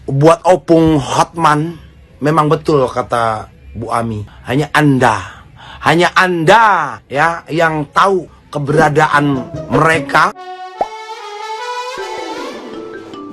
Buat Opung Hotman, memang betul kata Bu Ami. Hanya Anda ya yang tahu keberadaan mereka.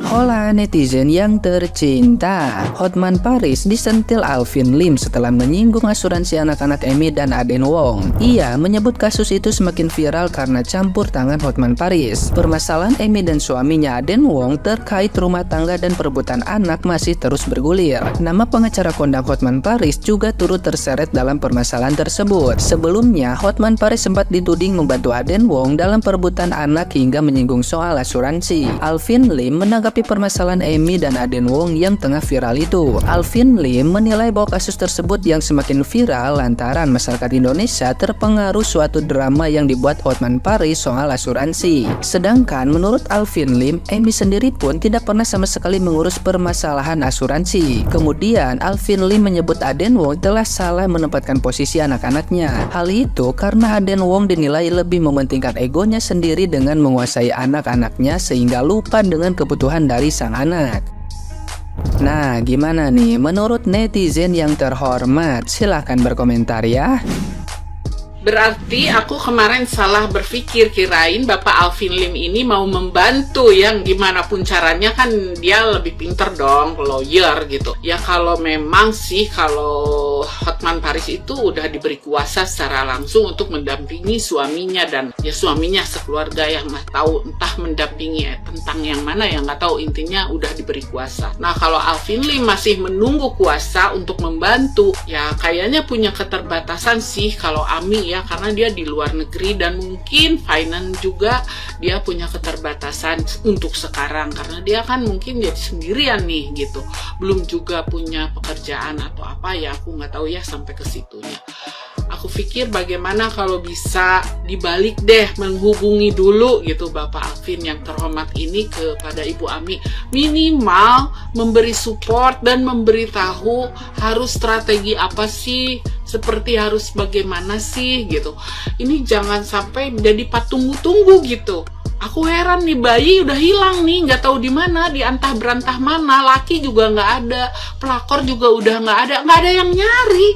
Hola netizen yang tercinta, Hotman Paris disentil Alvin Lim setelah menyinggung asuransi anak-anak Emmy dan Aden Wong. Ia menyebut kasus itu semakin viral karena campur tangan Hotman Paris. Permasalahan Emmy dan suaminya Aden Wong terkait rumah tangga dan perebutan anak masih terus bergulir. Nama pengacara kondang Hotman Paris juga turut terseret dalam permasalahan tersebut. Sebelumnya, Hotman Paris sempat dituding membantu Aden Wong dalam perebutan anak hingga menyinggung soal asuransi. Alvin Lim menanggapi permasalahan Emmy dan Aden Wong yang tengah viral itu. Alvin Lim menilai bahwa kasus tersebut yang semakin viral lantaran masyarakat Indonesia terpengaruh suatu drama yang dibuat Hotman Paris soal asuransi. Sedangkan menurut Alvin Lim, Emmy sendiri pun tidak pernah sama sekali mengurus permasalahan asuransi. Kemudian Alvin Lim menyebut Aden Wong telah salah menempatkan posisi anak-anaknya. Hal itu karena Aden Wong dinilai lebih mementingkan egonya sendiri dengan menguasai anak-anaknya sehingga lupa dengan kebutuhan dari sang anak. Nah, gimana nih menurut netizen yang terhormat? Silahkan berkomentar ya. Berarti aku kemarin salah berpikir, kirain Bapak Alvin Lim ini mau membantu yang gimana pun caranya, kan dia lebih pinter dong, lawyer gitu. Ya kalau memang sih kalau Hotman Paris itu udah diberi kuasa secara langsung untuk mendampingi suaminya, dan ya suaminya sekeluarga yang nggak tahu entah mendampingi tentang yang mana yang nggak tahu, intinya udah diberi kuasa. Nah kalau Alvin Lim masih menunggu kuasa untuk membantu, ya kayaknya punya keterbatasan sih kalau Ami ya, karena dia di luar negeri dan mungkin finance juga dia punya keterbatasan untuk sekarang karena dia kan mungkin jadi sendirian nih gitu, belum juga punya pekerjaan atau apa ya, aku nggak tahu ya sampai ke situnya. Aku pikir bagaimana kalau bisa dibalik deh, menghubungi dulu gitu Bapak Alvin yang terhormat ini kepada Ibu Ami, minimal memberi support dan memberitahu harus strategi apa sih, seperti harus bagaimana sih gitu. Ini jangan sampai jadi tunggu-tunggu gitu. Aku heran nih, bayi udah hilang nih, nggak tahu di mana, di antah berantah mana, laki juga nggak ada, pelakor juga udah nggak ada yang nyari.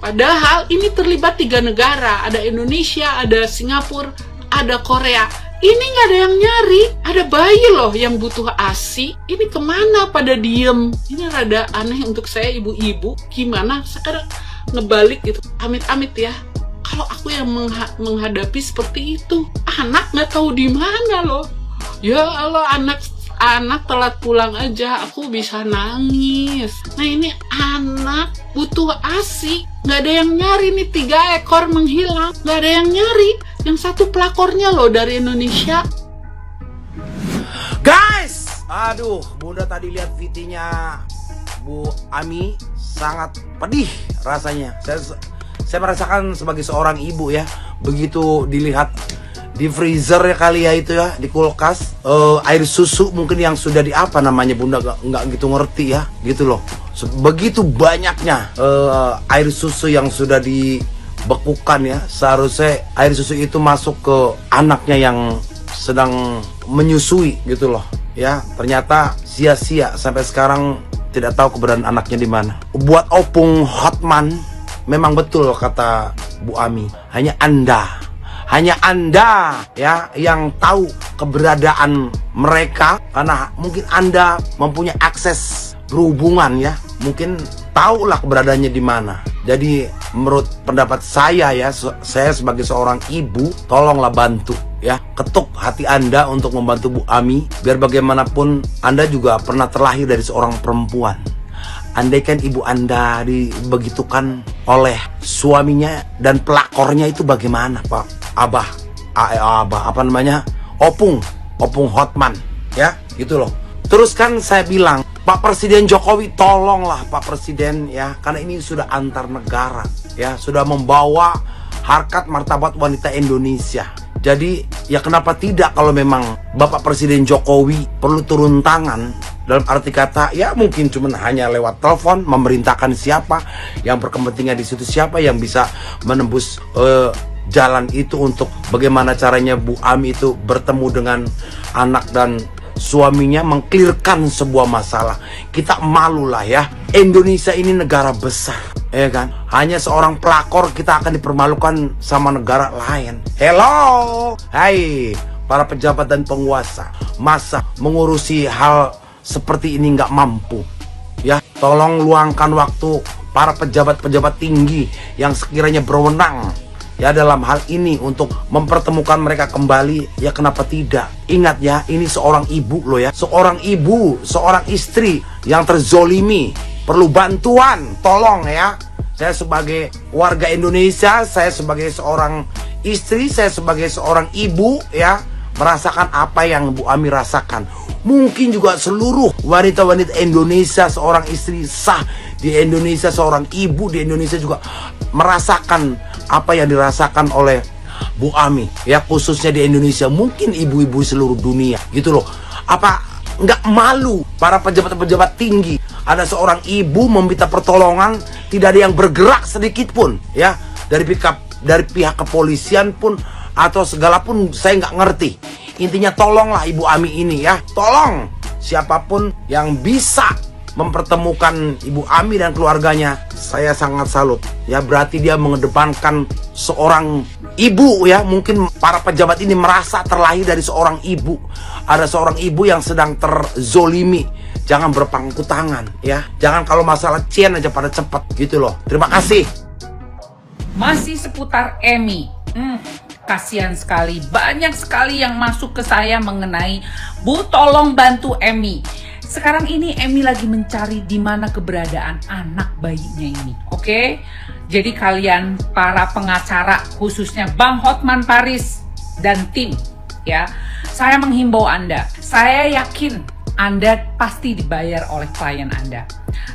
Padahal ini terlibat 3 negara, ada Indonesia, ada Singapura, ada Korea. Ini nggak ada yang nyari, ada bayi loh yang butuh ASI. Ini kemana pada diem? Ini rada aneh untuk saya ibu-ibu. Gimana sekarang ngebalik gitu? Amit-amit ya. Kalau aku yang menghadapi seperti itu, anak nggak tahu di mana loh. Ya Allah, anak telat pulang aja aku bisa nangis. Nah ini anak butuh ASI, nggak ada yang nyari nih, 3 ekor menghilang, nggak ada yang nyari. Yang satu pelakornya loh dari Indonesia. Guys, aduh, Bunda tadi lihat VT-nya Bu Ami, sangat pedih rasanya. Saya merasakan sebagai seorang ibu ya, begitu dilihat di freezer ya kali ya itu ya, di kulkas, air susu mungkin yang sudah di apa namanya, Bunda nggak gitu ngerti ya, gitu loh. Begitu banyaknya air susu yang sudah dibekukan ya, seharusnya air susu itu masuk ke anaknya yang sedang menyusui gitu loh ya. Ternyata sia-sia, sampai sekarang tidak tahu keberadaan anaknya di mana. Buat Opung Hotman, memang betul kata Bu Ami, hanya Anda ya yang tahu keberadaan mereka, karena mungkin Anda mempunyai akses berhubungan ya, mungkin tahulah keberadaannya di mana. Jadi menurut pendapat saya ya, saya sebagai seorang ibu, tolonglah bantu ya, ketuk hati Anda untuk membantu Bu Ami, biar bagaimanapun Anda juga pernah terlahir dari seorang perempuan. Andaikan ibu Anda dibegitukan oleh suaminya dan pelakornya, itu bagaimana Pak? Abah apa namanya, Opung Hotman ya, gitu loh. Terus kan saya bilang, Pak Presiden Jokowi, tolonglah Pak Presiden ya, karena ini sudah antar negara ya, sudah membawa harkat martabat wanita Indonesia. Jadi ya kenapa tidak, kalau memang Bapak Presiden Jokowi perlu turun tangan, dalam arti kata ya mungkin cuma hanya lewat telepon memerintahkan siapa yang berkepentingan di situ, siapa yang bisa menembus jalan itu untuk bagaimana caranya Bu Ami itu bertemu dengan anak dan suaminya mengklirkan sebuah masalah. Kita malu lah ya. Indonesia ini negara besar, ya kan? Hanya seorang pelakor kita akan dipermalukan sama negara lain. Hello, hai para pejabat dan penguasa, masa mengurusi hal seperti ini nggak mampu? Ya, tolong luangkan waktu para pejabat-pejabat tinggi yang sekiranya berwenang ya dalam hal ini untuk mempertemukan mereka kembali. Ya kenapa tidak? Ingat ya, ini seorang ibu loh ya, seorang ibu, seorang istri yang terzolimi, perlu bantuan. Tolong ya, saya sebagai warga Indonesia, saya sebagai seorang istri, saya sebagai seorang ibu ya, merasakan apa yang Bu Ami rasakan. Mungkin juga seluruh wanita-wanita Indonesia, seorang istri sah di Indonesia, seorang ibu di Indonesia juga merasakan apa yang dirasakan oleh Bu Ami ya, khususnya di Indonesia, mungkin ibu-ibu seluruh dunia gitu loh. Apa nggak malu para pejabat-pejabat tinggi, ada seorang ibu meminta pertolongan, tidak ada yang bergerak sedikit pun ya, dari pihak kepolisian pun atau segala pun, saya nggak ngerti. Intinya tolonglah Ibu Ami ini ya, tolong siapapun yang bisa mempertemukan Ibu Ami dan keluarganya. Saya sangat salut ya, berarti dia mengedepankan seorang ibu ya. Mungkin para pejabat ini merasa terlahir dari seorang ibu. Ada seorang ibu yang sedang terzolimi. Jangan berpangku tangan ya, jangan kalau masalah cian aja pada cepat gitu loh. Terima kasih. Masih seputar Emmy. Kasihan sekali, banyak sekali yang masuk ke saya mengenai, Bu tolong bantu Emmy. Sekarang ini Emmy lagi mencari di mana keberadaan anak bayinya ini. Oke? Jadi kalian para pengacara, khususnya Bang Hotman Paris dan tim ya, saya menghimbau Anda. Saya yakin Anda pasti dibayar oleh klien Anda.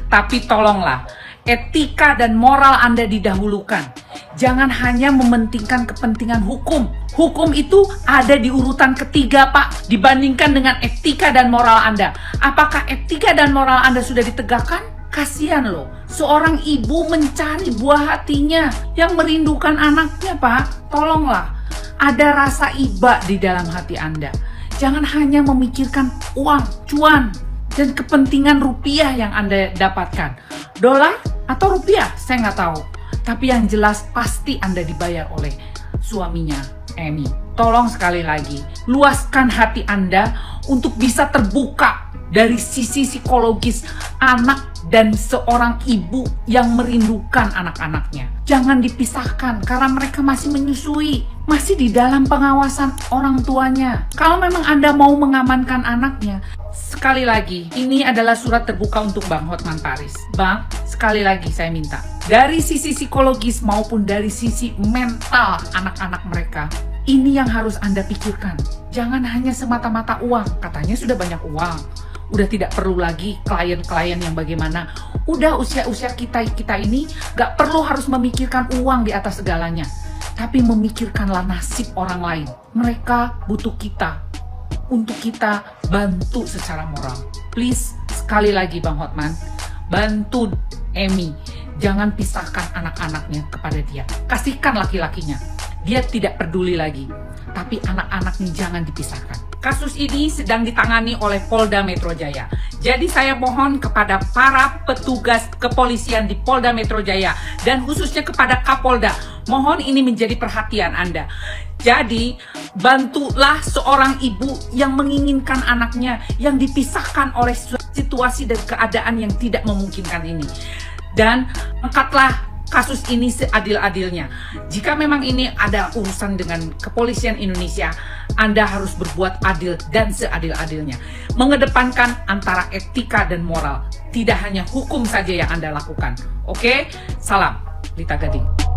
Tapi tolonglah, etika dan moral Anda didahulukan. Jangan hanya mementingkan kepentingan hukum. Hukum itu ada di urutan ketiga, Pak, dibandingkan dengan etika dan moral Anda. Apakah etika dan moral Anda sudah ditegakkan? Kasihan loh, seorang ibu mencari buah hatinya yang merindukan anaknya, Pak. Tolonglah, ada rasa iba di dalam hati Anda. Jangan hanya memikirkan uang, cuan, dan kepentingan rupiah yang Anda dapatkan. Dolar atau rupiah, saya nggak tahu. Tapi yang jelas pasti Anda dibayar oleh suaminya, Emmy. Tolong sekali lagi, luaskan hati Anda untuk bisa terbuka dari sisi psikologis anak dan seorang ibu yang merindukan anak-anaknya. Jangan dipisahkan karena mereka masih menyusui, masih di dalam pengawasan orang tuanya. Kalau memang Anda mau mengamankan anaknya, sekali lagi, ini adalah surat terbuka untuk Bang Hotman Paris. Bang, sekali lagi saya minta, dari sisi psikologis maupun dari sisi mental anak-anak mereka, ini yang harus Anda pikirkan. Jangan hanya semata-mata uang. Katanya sudah banyak uang, udah tidak perlu lagi klien-klien yang bagaimana. Udah usia-usia kita ini gak perlu harus memikirkan uang di atas segalanya, tapi memikirkanlah nasib orang lain. Mereka butuh kita untuk kita bantu secara moral. Please, sekali lagi Bang Hotman, bantu Emmy. Jangan pisahkan anak-anaknya kepada dia. Kasihkan laki-lakinya. Dia tidak peduli lagi. Tapi anak-anaknya jangan dipisahkan. Kasus ini sedang ditangani oleh Polda Metro Jaya. Jadi saya mohon kepada para petugas kepolisian di Polda Metro Jaya dan khususnya kepada Kapolda, mohon ini menjadi perhatian Anda. Jadi bantulah seorang ibu yang menginginkan anaknya yang dipisahkan oleh situasi dan keadaan yang tidak memungkinkan ini. Dan angkatlah kasus ini seadil-adilnya. Jika memang ini ada urusan dengan kepolisian Indonesia, Anda harus berbuat adil dan seadil-adilnya. Mengedepankan antara etika dan moral. Tidak hanya hukum saja yang Anda lakukan. Oke? Salam, Lita Gading.